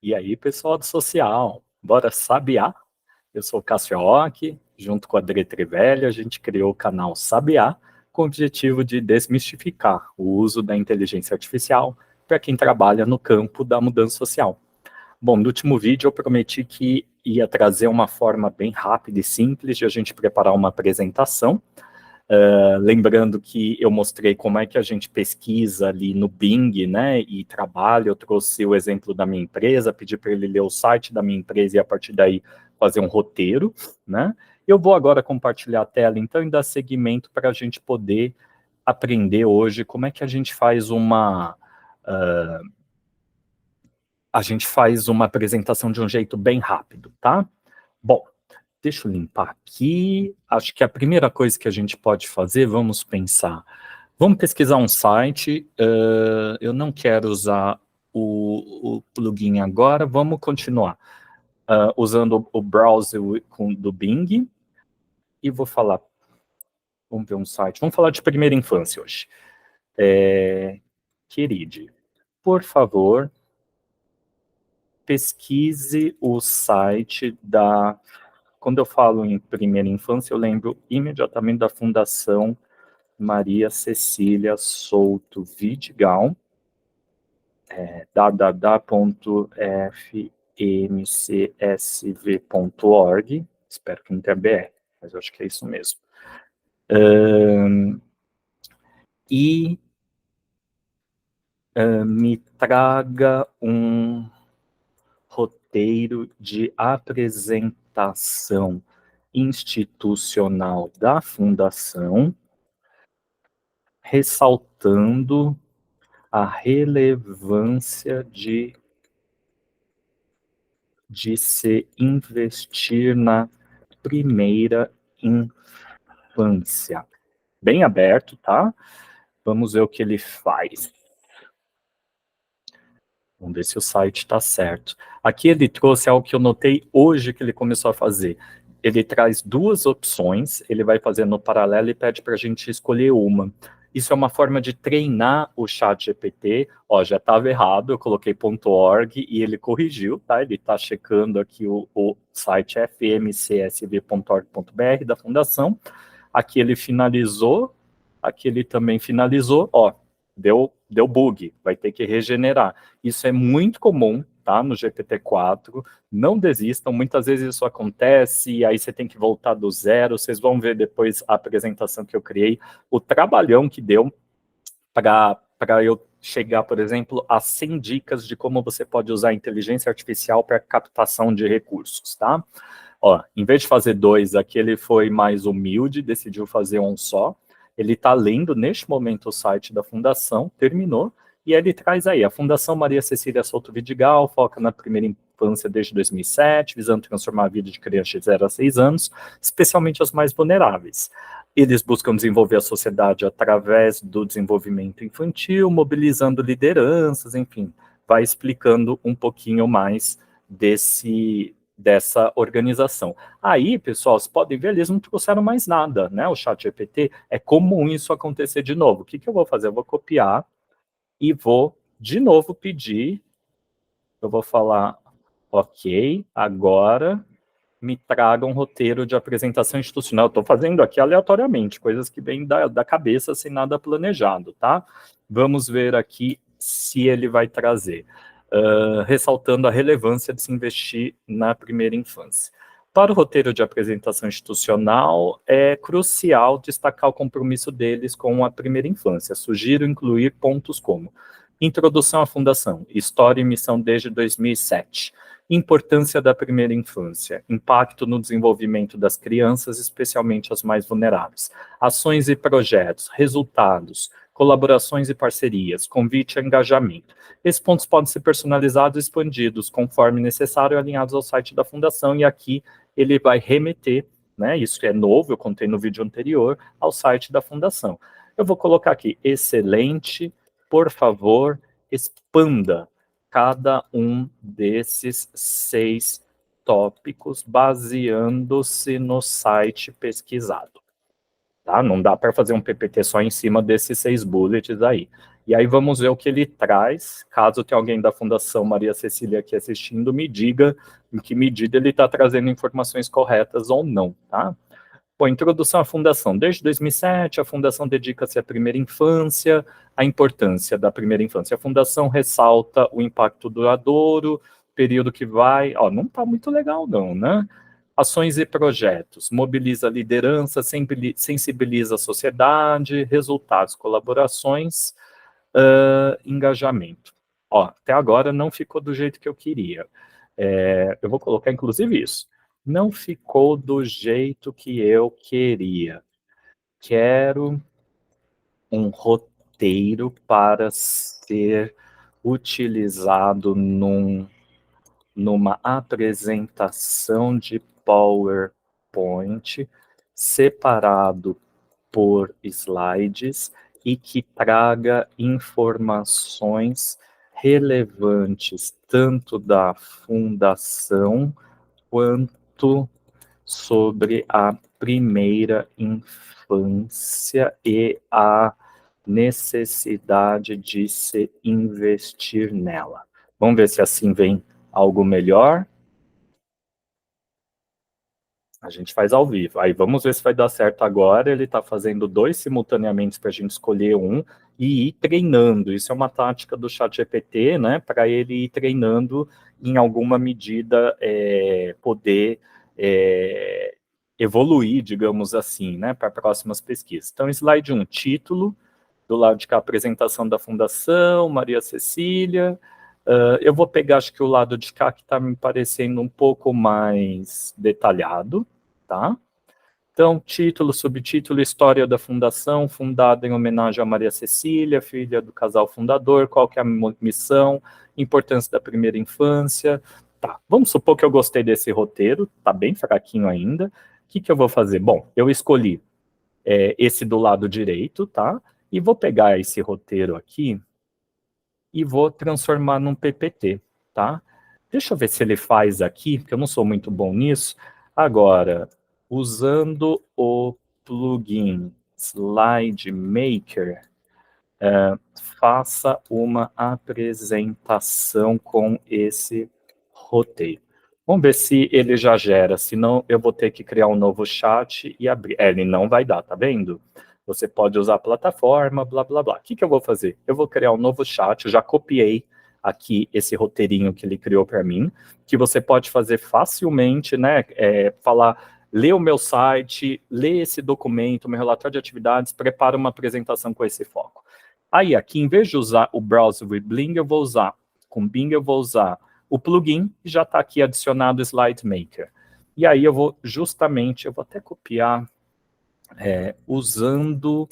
E aí, pessoal do social, bora sabiá? Eu sou o Cássio Ock, junto com a Adri Trivelli, a gente criou o canal Sabiá com o objetivo de desmistificar o uso da inteligência artificial para quem trabalha no campo da mudança social. Bom, no último vídeo eu prometi que ia trazer uma forma bem rápida e simples de a gente preparar uma apresentação. Lembrando que eu mostrei como é que a gente pesquisa ali no Bing, né, e trabalha. Eu trouxe o exemplo da minha empresa, pedi para ele ler o site da minha empresa e a partir daí fazer um roteiro, né. Eu vou agora compartilhar a tela, então, e dar seguimento para a gente poder aprender hoje como é que a gente faz uma apresentação de um jeito bem rápido, tá? Bom, deixa eu limpar aqui. Acho que a primeira coisa que a gente pode fazer, vamos pensar. Vamos pesquisar um site. Eu não quero usar o plugin agora. Vamos continuar usando o browser do Bing. E vou falar. Vamos ver um site. Vamos falar de primeira infância hoje. Queride, por favor, pesquise o site da. Quando eu falo em primeira infância, eu lembro imediatamente da Fundação Maria Cecília Souto Vidigal, www.fmcsv.org, espero que não tenha BR, mas eu acho que é isso mesmo. E me traga um roteiro de apresentação institucional da Fundação, ressaltando a relevância de se investir na primeira infância. Bem aberto, tá? Vamos ver o que ele faz. Vamos ver se o site está certo. Aqui ele trouxe algo que eu notei hoje que ele começou a fazer. Ele traz duas opções, ele vai fazer no paralelo e pede para a gente escolher uma. Isso é uma forma de treinar o chat GPT. Ó, já estava errado, eu coloquei .org e ele corrigiu, tá? Ele está checando aqui o site fmcsv.org.br da Fundação. Aqui ele finalizou, aqui ele também finalizou, ó, deu bug, vai ter que regenerar. Isso é muito comum, tá, no GPT-4, não desistam, muitas vezes isso acontece, e aí você tem que voltar do zero, vocês vão ver depois a apresentação que eu criei, o trabalhão que deu para eu chegar, por exemplo, a 100 dicas de como você pode usar a inteligência artificial para captação de recursos, tá? Ó, em vez de fazer dois, aqui ele foi mais humilde, decidiu fazer um só. Ele está lendo neste momento o site da Fundação, terminou, e ele traz aí, a Fundação Maria Cecília Souto Vidigal foca na primeira infância desde 2007, visando transformar a vida de crianças de 0 a 6 anos, especialmente as mais vulneráveis. Eles buscam desenvolver a sociedade através do desenvolvimento infantil, mobilizando lideranças, enfim, vai explicando um pouquinho mais dessa organização. Aí, pessoal, vocês podem ver, eles não trouxeram mais nada, né? O chat GPT, é comum isso acontecer de novo. O que eu vou fazer? Eu vou copiar e vou, de novo, pedir, eu vou falar, ok, agora me traga um roteiro de apresentação institucional. Estou fazendo aqui aleatoriamente, coisas que vêm da cabeça sem nada planejado, tá? Vamos ver aqui se ele vai trazer. Ressaltando a relevância de se investir na primeira infância. Para o roteiro de apresentação institucional, é crucial destacar o compromisso deles com a primeira infância. Sugiro incluir pontos como introdução à fundação, história e missão desde 2007, importância da primeira infância, impacto no desenvolvimento das crianças, especialmente as mais vulneráveis, ações e projetos, resultados, colaborações e parcerias, convite a engajamento. Esses pontos podem ser personalizados e expandidos conforme necessário, alinhados ao site da Fundação, e aqui ele vai remeter, né, isso é novo, eu contei no vídeo anterior, ao site da Fundação. Eu vou colocar aqui, excelente, por favor, expanda cada um desses 6 tópicos baseando-se no site pesquisado. Tá? Não dá para fazer um PPT só em cima desses 6 bullets aí. E aí vamos ver o que ele traz. Caso tenha alguém da Fundação Maria Cecília aqui assistindo, me diga em que medida ele está trazendo informações corretas ou não, tá? Bom, introdução à Fundação. Desde 2007, a Fundação dedica-se à primeira infância, a importância da primeira infância. A Fundação ressalta o impacto duradouro, período que vai... Ó, não está muito legal não, né? Ações e projetos. Mobiliza a liderança, sensibiliza a sociedade, resultados, colaborações, engajamento. Ó, até agora não ficou do jeito que eu queria. Eu vou colocar, inclusive, isso. Não ficou do jeito que eu queria. Quero um roteiro para ser utilizado numa apresentação de PowerPoint separado por slides e que traga informações relevantes tanto da fundação quanto sobre a primeira infância e a necessidade de se investir nela. Vamos ver se assim vem algo melhor. A gente faz ao vivo. Aí vamos ver se vai dar certo agora. Ele está fazendo 2 simultaneamente para a gente escolher um e ir treinando. Isso é uma tática do ChatGPT, né? Para ele ir treinando em alguma medida poder evoluir, digamos assim, né? Para próximas pesquisas. Então, slide 1, título. Do lado de cá, apresentação da Fundação, Maria Cecília. Eu vou pegar, acho que o lado de cá, que está me parecendo um pouco mais detalhado, tá? Então, título, subtítulo, história da fundação, fundada em homenagem a Maria Cecília, filha do casal fundador, qual que é a missão, importância da primeira infância. Tá, vamos supor que eu gostei desse roteiro, tá bem fraquinho ainda. O que eu vou fazer? Bom, eu escolhi esse do lado direito, tá? E vou pegar esse roteiro aqui e vou transformar num PPT, tá? Deixa eu ver se ele faz aqui, porque eu não sou muito bom nisso. Agora, usando o plugin Slide Maker, faça uma apresentação com esse roteiro. Vamos ver se ele já gera, senão eu vou ter que criar um novo chat e abrir. Ele não vai dar, tá vendo? Você pode usar a plataforma, blá, blá, blá. O que eu vou fazer? Eu vou criar um novo chat, eu já copiei aqui esse roteirinho que ele criou para mim, que você pode fazer facilmente, né? Falar, lê o meu site, lê esse documento, meu relatório de atividades, prepara uma apresentação com esse foco. Aí, aqui, em vez de usar o Browser with Bing, com Bing eu vou usar o plugin, e já está aqui adicionado o Slide Maker. E aí eu vou até copiar, usando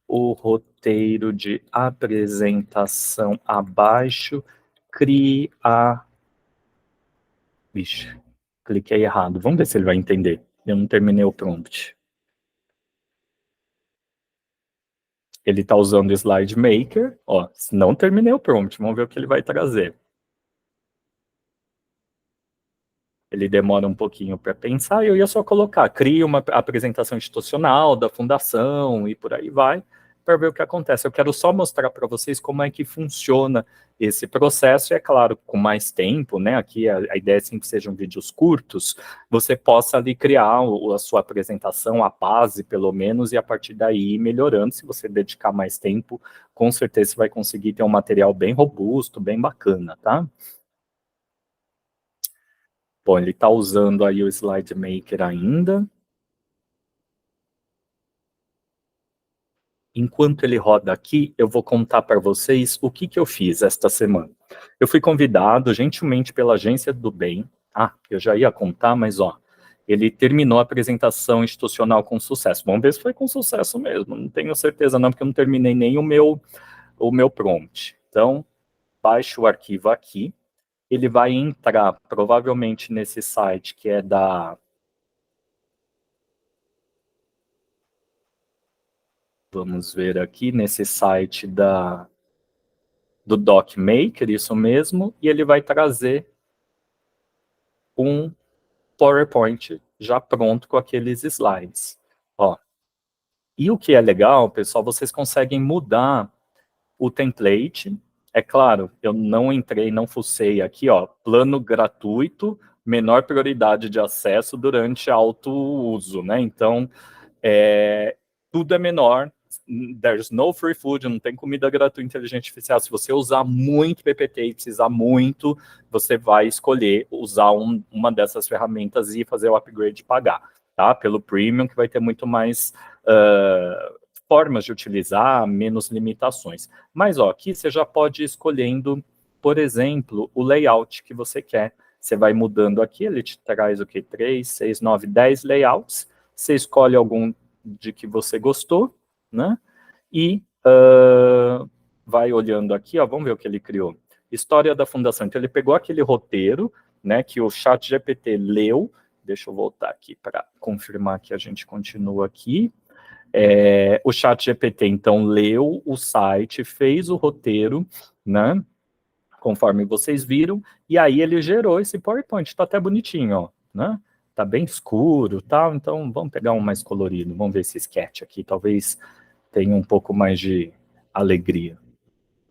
o roteiro de apresentação abaixo, crie a... Vixe, cliquei errado. Vamos ver se ele vai entender. Eu não terminei o prompt. Ele está usando o Slide Maker. Ó, não terminei o prompt. Vamos ver o que ele vai trazer. Ele demora um pouquinho para pensar, eu ia só colocar, cria uma apresentação institucional da fundação e por aí vai, para ver o que acontece. Eu quero só mostrar para vocês como é que funciona esse processo, e é claro, com mais tempo, né, aqui a ideia é sempre que sejam vídeos curtos, você possa ali criar a sua apresentação, a base pelo menos, e a partir daí ir melhorando. Se você dedicar mais tempo, com certeza você vai conseguir ter um material bem robusto, bem bacana, tá? Bom, ele está usando aí o Slide Maker ainda. Enquanto ele roda aqui, eu vou contar para vocês o que eu fiz esta semana. Eu fui convidado gentilmente pela Agência do Bem. Eu já ia contar, mas ó, ele terminou a apresentação institucional com sucesso. Vamos ver se foi com sucesso mesmo. Não tenho certeza não, porque eu não terminei nem o meu prompt. Então, baixe o arquivo aqui. Ele vai entrar provavelmente nesse site que é da... Vamos ver aqui nesse site do DocMaker, isso mesmo, e ele vai trazer um PowerPoint já pronto com aqueles slides. Ó. E o que é legal, pessoal, vocês conseguem mudar o template. É claro, eu não entrei, não fucei aqui, ó, plano gratuito, menor prioridade de acesso durante alto uso, né? Então, tudo é menor, there's no free food, não tem comida gratuita inteligência artificial. Se você usar muito PPT e precisar muito, você vai escolher usar uma dessas ferramentas e fazer o upgrade e pagar, tá? Pelo premium, que vai ter muito mais formas de utilizar, menos limitações. Mas, ó, aqui você já pode ir escolhendo, por exemplo, o layout que você quer. Você vai mudando aqui, ele te traz o que? 3, 6, 9, 10 layouts. Você escolhe algum de que você gostou, né? E vai olhando aqui, ó, vamos ver o que ele criou. História da fundação. Então, ele pegou aquele roteiro, né, que o ChatGPT leu. Deixa eu voltar aqui para confirmar que a gente continua aqui. O ChatGPT, então, leu o site, fez o roteiro, né, conforme vocês viram, e aí ele gerou esse PowerPoint. Está até bonitinho, ó, né? Tá bem escuro, tal. Então, vamos pegar um mais colorido. Vamos ver esse sketch aqui. Talvez tenha um pouco mais de alegria.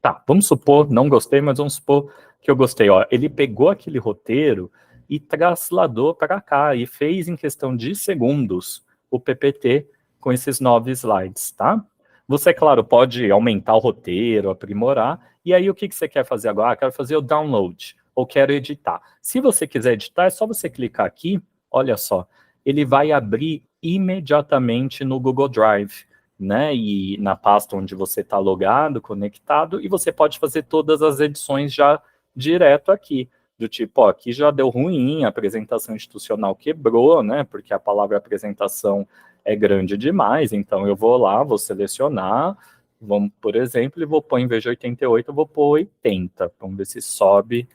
Tá, vamos supor, não gostei, mas vamos supor que eu gostei. Ó, ele pegou aquele roteiro e trasladou para cá e fez em questão de segundos o PPT com esses 9 slides, tá? Você, claro, pode aumentar o roteiro, aprimorar, e aí o que você quer fazer agora? Ah, quero fazer o download, ou quero editar. Se você quiser editar, é só você clicar aqui, olha só, ele vai abrir imediatamente no Google Drive, né, e na pasta onde você está logado, conectado, e você pode fazer todas as edições já direto aqui, do tipo, ó, aqui já deu ruim, a apresentação institucional quebrou, né, porque a palavra apresentação é grande demais, então eu vou lá, vou selecionar, vamos, por exemplo, e vou pôr, em vez de 88, eu vou pôr 80, vamos ver se sobe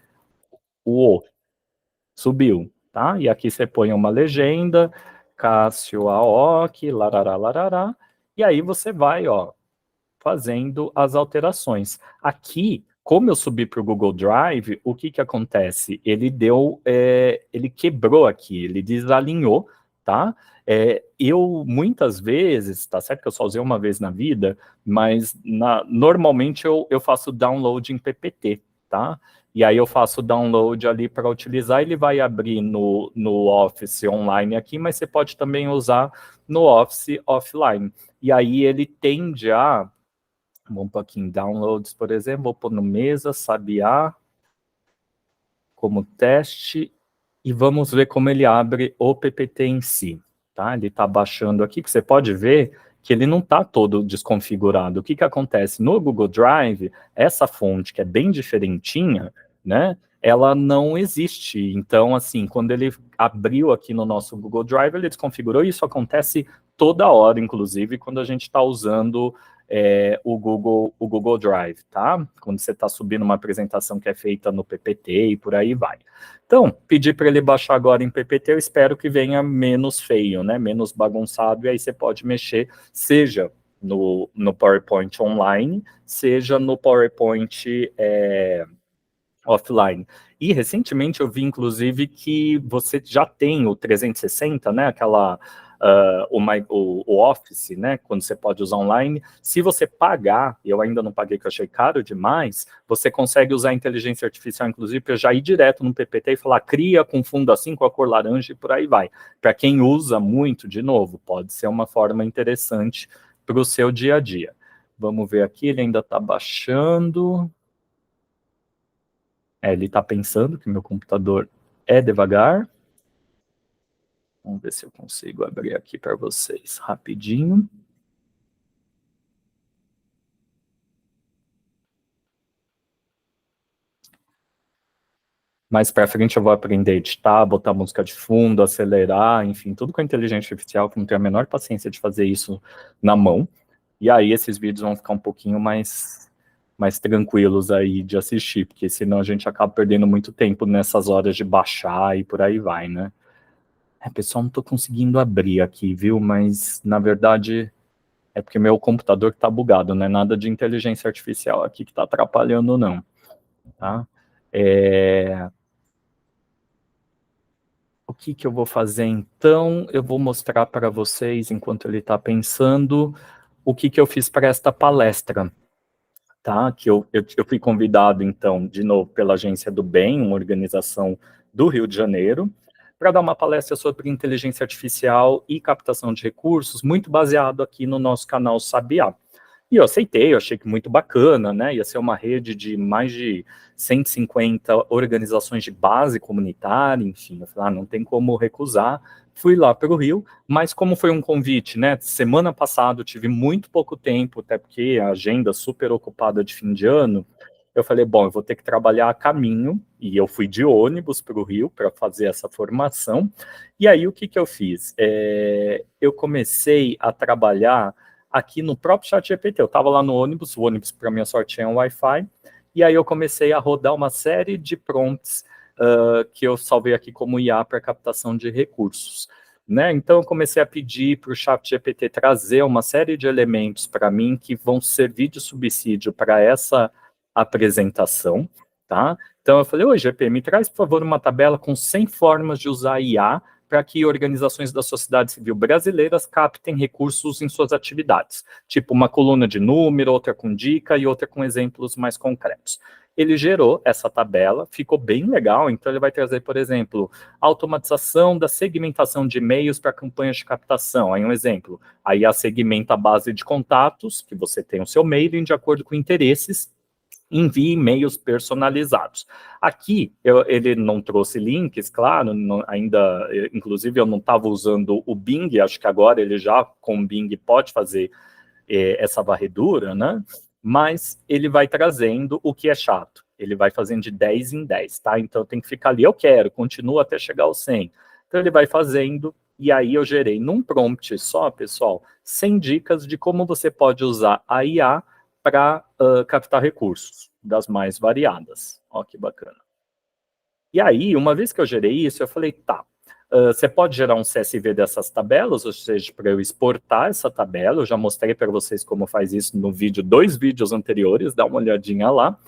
o subiu, tá? E aqui você põe uma legenda, Cássio Aoki, larará, larará, e aí você vai, ó, fazendo as alterações. Aqui, como eu subi para o Google Drive, o que que acontece? Ele ele quebrou aqui, ele desalinhou, tá? Eu, muitas vezes, tá certo que eu só usei uma vez na vida, mas normalmente eu faço download em PPT, tá? E aí eu faço download ali para utilizar, ele vai abrir no Office online aqui, mas você pode também usar no Office offline. E aí ele tende a, vamos pôr aqui em downloads, por exemplo, vou pôr no Mesa, Sabiá, como teste, e vamos ver como ele abre o PPT em si, tá? Ele está baixando aqui, que você pode ver que ele não está todo desconfigurado. O que que acontece? No Google Drive, essa fonte, que é bem diferentinha, né, ela não existe. Então, assim, quando ele abriu aqui no nosso Google Drive, ele desconfigurou, e isso acontece toda hora, inclusive, quando a gente está usando o Google Drive, tá? Quando você está subindo uma apresentação que é feita no PPT e por aí vai. Então, pedir para ele baixar agora em PPT, eu espero que venha menos feio, né? Menos bagunçado, e aí você pode mexer, seja no PowerPoint online, seja no PowerPoint offline. E recentemente eu vi, inclusive, que você já tem o 360, né? Aquela o Office, né? Quando você pode usar online. Se você pagar, e eu ainda não paguei, que eu achei caro demais, você consegue usar a inteligência artificial, inclusive, para já ir direto no PPT e falar, cria com fundo assim, com a cor laranja e por aí vai. Para quem usa muito, de novo, pode ser uma forma interessante para o seu dia a dia. Vamos ver aqui, ele ainda está baixando. Ele está pensando que meu computador é devagar. Vamos ver se eu consigo abrir aqui para vocês rapidinho. Mais para frente eu vou aprender a editar, botar música de fundo, acelerar, enfim, tudo com a inteligência artificial, que não tenho a menor paciência de fazer isso na mão. E aí esses vídeos vão ficar um pouquinho mais tranquilos aí de assistir, porque senão a gente acaba perdendo muito tempo nessas horas de baixar e por aí vai, né? Pessoal, não estou conseguindo abrir aqui, viu? Mas, na verdade, é porque meu computador está bugado, não é nada de inteligência artificial aqui que está atrapalhando, não. Tá? O que eu vou fazer, então? Eu vou mostrar para vocês, enquanto ele está pensando, o que eu fiz para esta palestra. tá? Que eu fui convidado, então, de novo, pela Agência do Bem, uma organização do Rio de Janeiro, para dar uma palestra sobre inteligência artificial e captação de recursos, muito baseado aqui no nosso canal Sabiá. E eu aceitei, eu achei que muito bacana, né? Ia ser uma rede de mais de 150 organizações de base comunitária, enfim. Eu falei, não tem como recusar. Fui lá para o Rio, mas como foi um convite, né? Semana passada eu tive muito pouco tempo, até porque a agenda super ocupada de fim de ano. Eu falei, bom, eu vou ter que trabalhar a caminho, e eu fui de ônibus para o Rio para fazer essa formação. E aí o que que eu fiz? Eu comecei a trabalhar aqui no próprio ChatGPT. Eu estava lá no ônibus, o ônibus, para minha sorte, tinha um Wi-Fi, e aí eu comecei a rodar uma série de prompts que eu salvei aqui como IA para captação de recursos. Né? Então, eu comecei a pedir para o ChatGPT trazer uma série de elementos para mim que vão servir de subsídio para essa apresentação, tá? Então, eu falei, oi, GP, me traz, por favor, uma tabela com 100 formas de usar IA para que organizações da sociedade civil brasileiras captem recursos em suas atividades, tipo uma coluna de número, outra com dica e outra com exemplos mais concretos. Ele gerou essa tabela, ficou bem legal, então ele vai trazer, por exemplo, automatização da segmentação de e-mails para campanhas de captação, aí um exemplo, aí a segmenta a base de contatos, que você tem o seu mailing de acordo com interesses, envie e-mails personalizados. Aqui, ele não trouxe links, claro, ainda, inclusive eu não estava usando o Bing, acho que agora ele já, com o Bing, pode fazer essa varredura, né? Mas ele vai trazendo o que é chato. Ele vai fazendo de 10 em 10, tá? Então tem que ficar ali, eu quero, continua até chegar ao 100. Então ele vai fazendo, e aí eu gerei num prompt só, pessoal, 100 dicas de como você pode usar a IA para captar recursos das mais variadas. Ó, que bacana. E aí, uma vez que eu gerei isso, eu falei, tá, você pode gerar um CSV dessas tabelas, ou seja, para eu exportar essa tabela, eu já mostrei para vocês como faz isso no vídeo, 2 vídeos anteriores, dá uma olhadinha lá.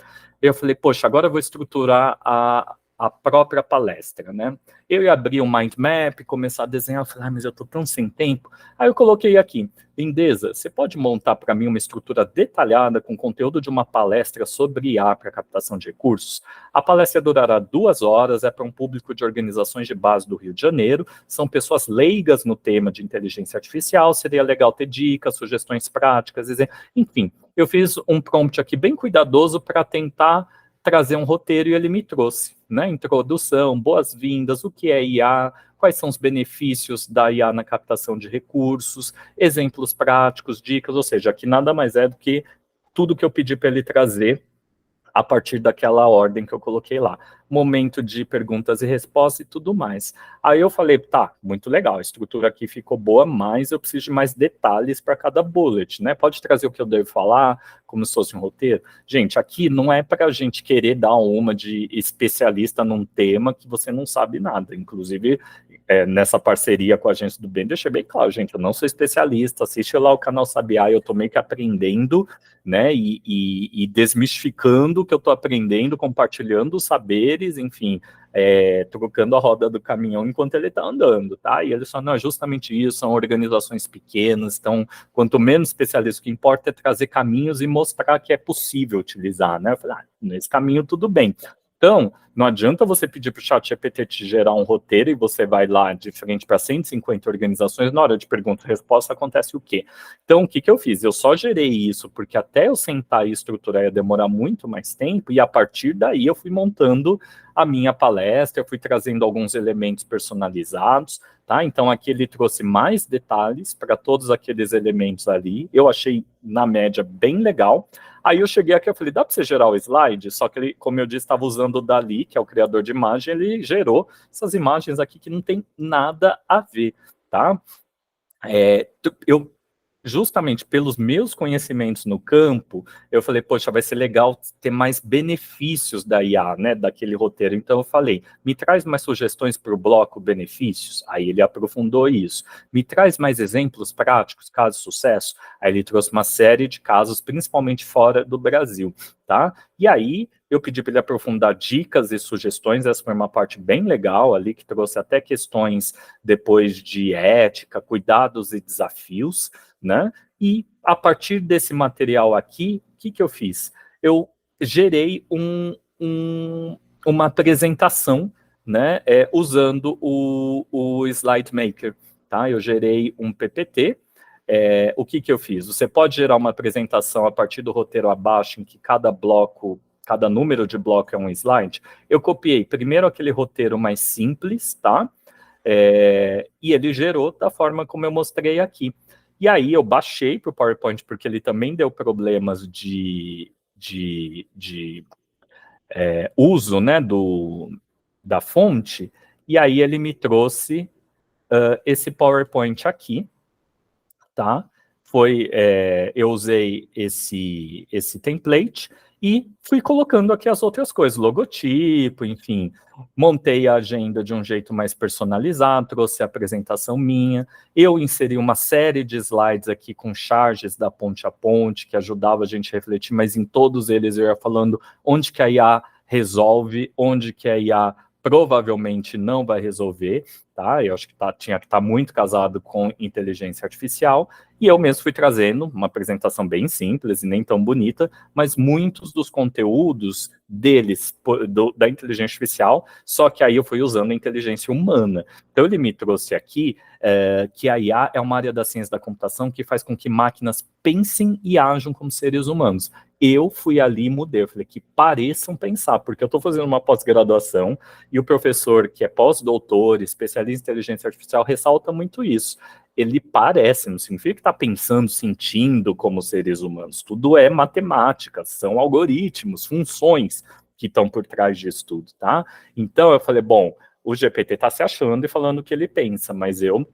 Eu falei, poxa, agora eu vou estruturar a própria palestra, né? Eu ia abrir um mind map, começar a desenhar, eu falei, mas eu tô tão sem tempo. Aí eu coloquei aqui, Lindeza, você pode montar para mim uma estrutura detalhada com conteúdo de uma palestra sobre IA para captação de recursos? A palestra durará 2 horas, é para um público de organizações de base do Rio de Janeiro, são pessoas leigas no tema de inteligência artificial, seria legal ter dicas, sugestões práticas, enfim, eu fiz um prompt aqui bem cuidadoso para tentar trazer um roteiro e ele me trouxe, né? Introdução, boas-vindas, o que é IA, quais são os benefícios da IA na captação de recursos, exemplos práticos, dicas, ou seja, aqui nada mais é do que tudo que eu pedi para ele trazer a partir daquela ordem que eu coloquei lá. Momento de perguntas e respostas e tudo mais. Aí eu falei, tá, muito legal, a estrutura aqui ficou boa, mas eu preciso de mais detalhes para cada bullet, né? Pode trazer o que eu devo falar, como se fosse um roteiro? Gente, aqui não é para a gente querer dar uma de especialista num tema que você não sabe nada. Inclusive, nessa parceria com a Agência do Bem, deixei bem claro, gente, eu não sou especialista, assiste lá o canal Sabiá, eu tô meio que aprendendo, né, e desmistificando o que eu estou aprendendo, compartilhando os saberes, enfim, trocando a roda do caminhão enquanto ele está andando, tá? E ele só não é justamente isso, são organizações pequenas, então, quanto menos especialista, o que importa é trazer caminhos e mostrar que é possível utilizar, né? Eu falei, nesse caminho tudo bem. Então, não adianta você pedir para o ChatGPT te gerar um roteiro e você vai lá de frente para 150 organizações, na hora de pergunta e resposta acontece o quê? Então, o que que eu fiz? Eu só gerei isso porque até eu sentar e estruturar ia demorar muito mais tempo, e a partir daí eu fui montando a minha palestra, eu fui trazendo alguns elementos personalizados, tá? Então, aqui ele trouxe mais detalhes para todos aqueles elementos ali, eu achei, na média, bem legal. Aí eu cheguei aqui e falei, dá para você gerar o slide? Só que ele, como eu disse, estava usando o Dali, que é o criador de imagem, ele gerou essas imagens aqui que não tem nada a ver, tá? Eu, justamente pelos meus conhecimentos no campo, eu falei, poxa, vai ser legal ter mais benefícios da IA, né, daquele roteiro. Então eu falei, me traz mais sugestões para o bloco benefícios. Aí ele aprofundou isso. Me traz mais exemplos práticos, casos de sucesso. Aí ele trouxe uma série de casos, principalmente fora do Brasil, tá? E aí eu pedi para ele aprofundar dicas e sugestões, essa foi uma parte bem legal ali, que trouxe até questões depois de ética, cuidados e desafios, né? E a partir desse material aqui, o que eu fiz? Eu gerei uma apresentação, né, usando o Slide Maker, tá? Eu gerei um PPT. O que eu fiz? Você pode gerar uma apresentação a partir do roteiro abaixo, em que cada bloco, cada número de bloco é um slide. Eu copiei primeiro aquele roteiro mais simples, tá? E ele gerou da forma como eu mostrei aqui. E aí eu baixei para o PowerPoint, porque ele também deu problemas de uso, né, da fonte, e aí ele me trouxe esse PowerPoint aqui, tá? Eu usei esse template e fui colocando aqui as outras coisas, logotipo, enfim, montei a agenda de um jeito mais personalizado, trouxe a apresentação minha, eu inseri uma série de slides aqui com charges da ponte a ponte, que ajudava a gente a refletir, mas em todos eles eu ia falando onde que a IA resolve, onde que a IA provavelmente não vai resolver, tá? Eu acho que tinha que estar muito casado com inteligência artificial, e eu mesmo fui trazendo uma apresentação bem simples e nem tão bonita, mas muitos dos conteúdos deles, da inteligência artificial, só que aí eu fui usando a inteligência humana. Então ele me trouxe aqui que a IA é uma área da ciência da computação que faz com que máquinas pensem e ajam como seres humanos. Eu fui ali e mudei, eu falei que pareçam pensar, porque eu estou fazendo uma pós-graduação e o professor, que é pós-doutor, especialista em inteligência artificial, ressalta muito isso. Ele parece, não significa que está pensando, sentindo como seres humanos. Tudo é matemática, são algoritmos, funções que estão por trás disso tudo, tá? Então eu falei, bom, o GPT está se achando e falando o que ele pensa, mas eu,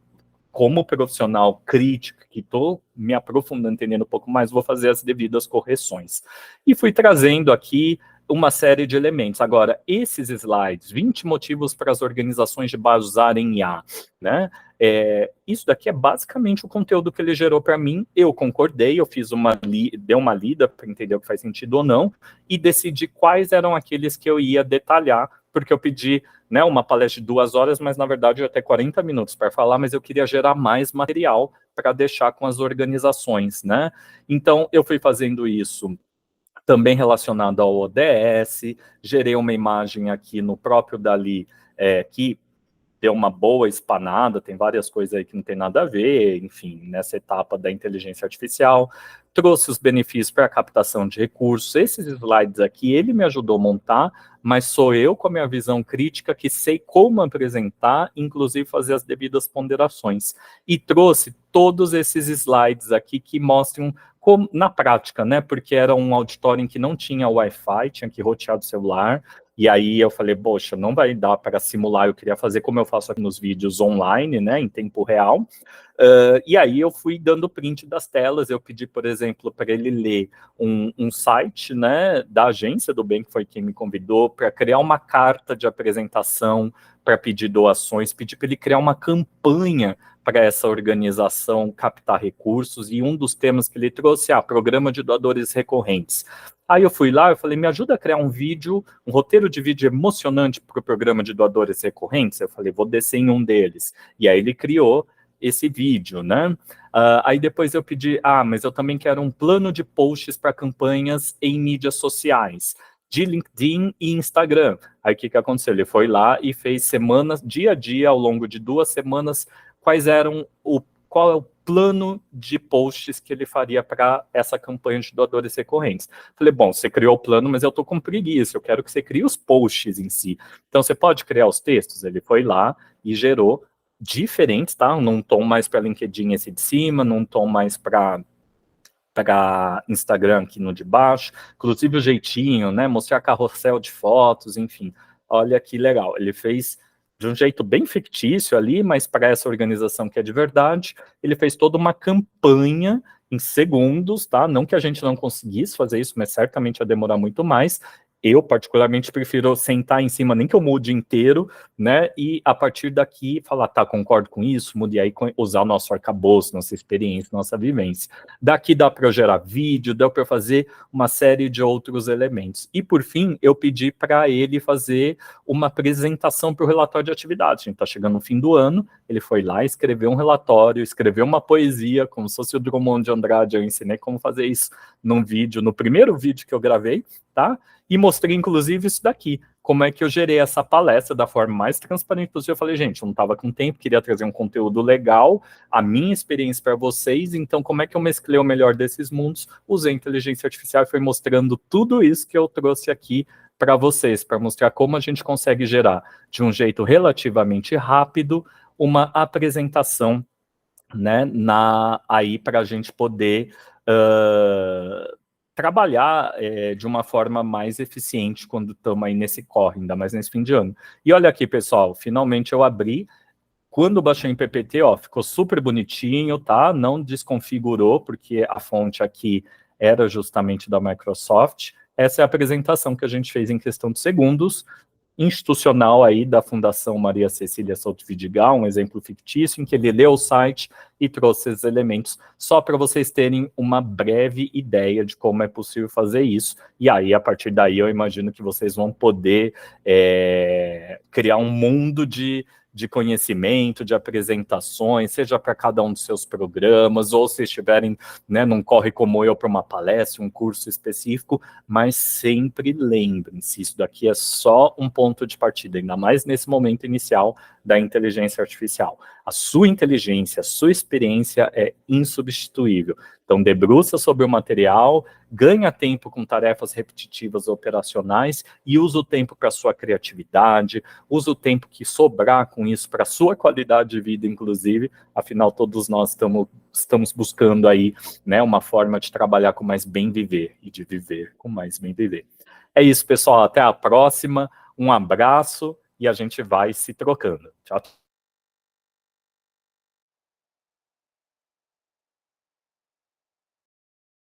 como profissional crítico, que estou me aprofundando, entendendo um pouco mais, vou fazer as devidas correções. E fui trazendo aqui uma série de elementos. Agora, esses slides, 20 motivos para as organizações de base usarem IA, né? Isso daqui é basicamente o conteúdo que ele gerou para mim. Eu concordei, eu fiz dei uma lida para entender o que faz sentido ou não, e decidi quais eram aqueles que eu ia detalhar, porque eu pedi, né, uma palestra de 2 horas, mas na verdade eu ia ter 40 minutos para falar, mas eu queria gerar mais material para deixar com as organizações, né? Então, eu fui fazendo isso também relacionado ao ODS, gerei uma imagem aqui no próprio Dali, que deu uma boa espanada, tem várias coisas aí que não tem nada a ver, enfim, nessa etapa da inteligência artificial, trouxe os benefícios para a captação de recursos. Esses slides aqui, ele me ajudou a montar, mas sou eu, com a minha visão crítica, que sei como apresentar, inclusive fazer as devidas ponderações. E trouxe todos esses slides aqui que mostram como, na prática, né, porque era um auditório em que não tinha Wi-Fi, tinha que rotear do celular, e aí eu falei, poxa, não vai dar para simular, eu queria fazer como eu faço aqui nos vídeos online, né, em tempo real. E aí eu fui dando print das telas, eu pedi, por exemplo, para ele ler um site, né, da agência do bem, que foi quem me convidou, para criar uma carta de apresentação, para pedir doações, pedi para ele criar uma campanha para essa organização captar recursos, e um dos temas que ele trouxe é programa de doadores recorrentes. Aí eu fui lá, eu falei, me ajuda a criar um vídeo, um roteiro de vídeo emocionante para o programa de doadores recorrentes? Eu falei, vou descer em um deles. E aí ele criou esse vídeo, né? Aí depois eu pedi, mas eu também quero um plano de posts para campanhas em mídias sociais, de LinkedIn e Instagram. Aí o que aconteceu? Ele foi lá e fez semanas, dia a dia, ao longo de 2 semanas, qual é o plano de posts que ele faria para essa campanha de doadores recorrentes. Falei, bom, você criou o plano, mas eu estou com preguiça, eu quero que você crie os posts em si. Então, você pode criar os textos? Ele foi lá e gerou diferentes, tá? Num tom mais para LinkedIn esse de cima, num tom mais para Instagram aqui no de baixo, inclusive o jeitinho, né? Mostrar carrossel de fotos, enfim. Olha que legal. Ele fez de um jeito bem fictício ali, mas para essa organização que é de verdade, ele fez toda uma campanha em segundos, tá? Não que a gente não conseguisse fazer isso, mas certamente ia demorar muito mais. Eu, particularmente, prefiro sentar em cima, nem que eu mude inteiro, né? E a partir daqui falar, tá, concordo com isso, mude aí, usar o nosso arcabouço, nossa experiência, nossa vivência. Daqui dá para eu gerar vídeo, dá para eu fazer uma série de outros elementos. E, por fim, eu pedi para ele fazer uma apresentação para o relatório de atividade. A gente está chegando no fim do ano, ele foi lá, escreveu um relatório, escreveu uma poesia, como se fosse o Drummond de Andrade. Eu ensinei como fazer isso num vídeo, no primeiro vídeo que eu gravei, tá? E mostrei, inclusive, isso daqui. Como é que eu gerei essa palestra da forma mais transparente possível. Eu falei, gente, eu não estava com tempo, queria trazer um conteúdo legal, a minha experiência para vocês, então como é que eu mesclei o melhor desses mundos? Usei inteligência artificial e foi mostrando tudo isso que eu trouxe aqui para vocês, para mostrar como a gente consegue gerar, de um jeito relativamente rápido, uma apresentação, né, aí para a gente poder trabalhar de uma forma mais eficiente quando estamos aí nesse corre, ainda mais nesse fim de ano. E olha aqui, pessoal, finalmente eu abri. Quando baixei em PPT, ó, ficou super bonitinho, tá? Não desconfigurou, porque a fonte aqui era justamente da Microsoft. Essa é a apresentação que a gente fez em questão de segundos, institucional aí da Fundação Maria Cecília Souto Vidigal, um exemplo fictício, em que ele leu o site e trouxe esses elementos, só para vocês terem uma breve ideia de como é possível fazer isso. E aí, a partir daí, eu imagino que vocês vão poder criar um mundo de conhecimento, de apresentações, seja para cada um dos seus programas, ou se estiverem, né, num corre como eu para uma palestra, um curso específico, mas sempre lembrem-se, isso daqui é só um ponto de partida, ainda mais nesse momento inicial da inteligência artificial. A sua inteligência, a sua experiência é insubstituível. Então, debruça sobre o material, ganha tempo com tarefas repetitivas operacionais e usa o tempo para a sua criatividade, usa o tempo que sobrar com isso para a sua qualidade de vida, inclusive. Afinal, todos nós estamos buscando aí, né, uma forma de trabalhar com mais bem viver e de viver com mais bem viver. É isso, pessoal. Até a próxima. Um abraço e a gente vai se trocando. Tchau.